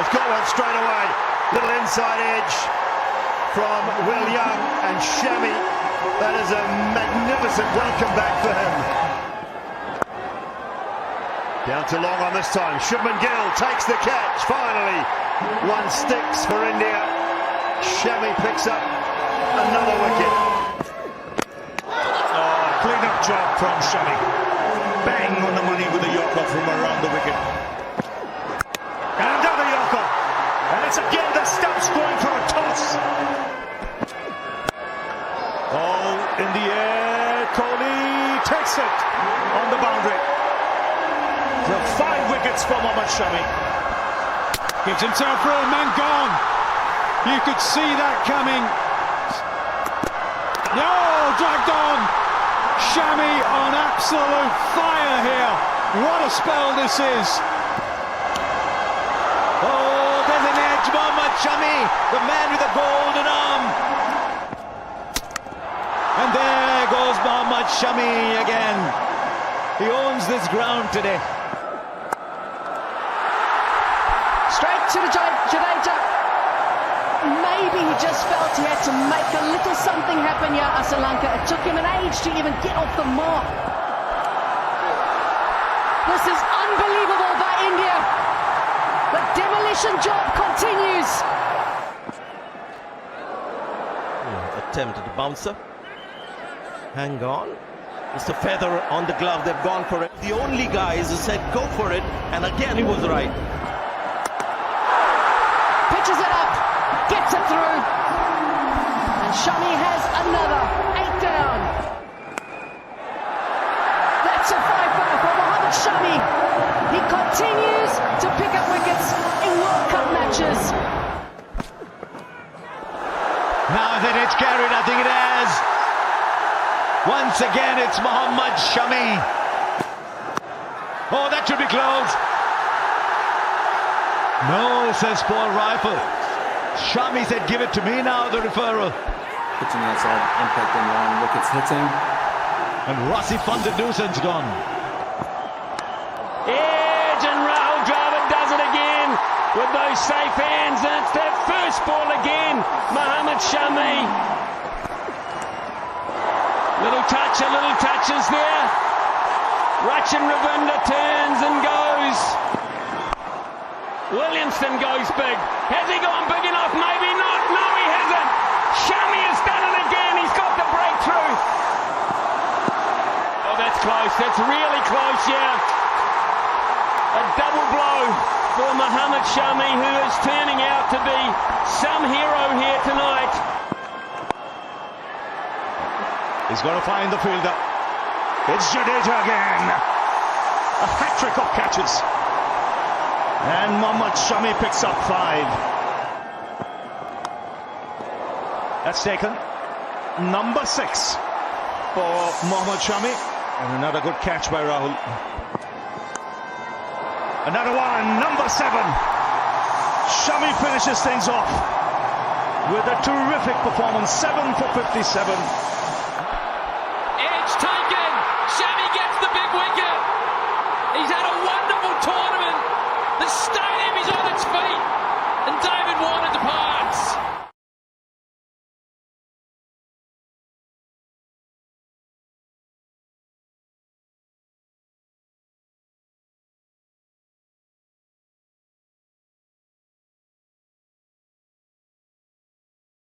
They've got one straight away. Little inside edge from Will Young and Shami. That is a magnificent welcome back for him. Down to long on this time. Shubman Gill takes the catch. Finally, one sticks for India. Shami picks up another wicket. Clean-up job from Shami. Bang on the money with the yorker from around the wicket. And another yorker. And it's again the stumps going for a toss. Oh, in the air, Kohli takes it on the boundary. So 5 wickets for Mohammad Shami. Gives himself room and gone. You could see that coming. No, dragged on. Shami on absolute fire here. What a spell this is. Oh, there's an edge. Mohammad Shami, the man with the golden arm. And there goes Mohammad Shami again. He owns this ground today. Straight to the Jadeja. Maybe he just felt he had to make a little something happen here at Sri Lanka. It took him an age to even get off the mark. This is unbelievable by India. The demolition job continues. Attempted bouncer. Hang on. It's a feather on the glove. They've gone for it. The only guys who said go for it, and again he was right. Pitches it up, gets it through, and Shami has another 8 down. That's a 5-bar for Mohammad Shami. He continues to pick up wickets in World Cup matches. Now that it's carried, I think it has. Once again, it's Mohammad Shami. Oh, that should be close. No, says Paul Rifle. Shami said, give it to me now, the referral. Pitching outside, impacting long, wickets hitting. And Rossi van der Dusen's gone. Edge and Rahul Dravid does it again with those safe hands. And it's that first ball again. Mohammad Shami. Little touches there. Rachin Ravindra turns and goes. Williamson goes big. Has he gone big enough? Maybe not. No, he hasn't. Shami has done it again. He's got the breakthrough. Oh, that's close. That's really close, yeah. A double blow for Mohammad Shami, who is turning out to be some hero here tonight. He's going to find the fielder. It's Jadeja again. A hat-trick of catches. And Mohammad Shami picks up 5. That's taken. Number 6 for Mohammad Shami. And another good catch by Rahul. Another one, number 7. Shami finishes things off with a terrific performance. 7 for 57. Edge time.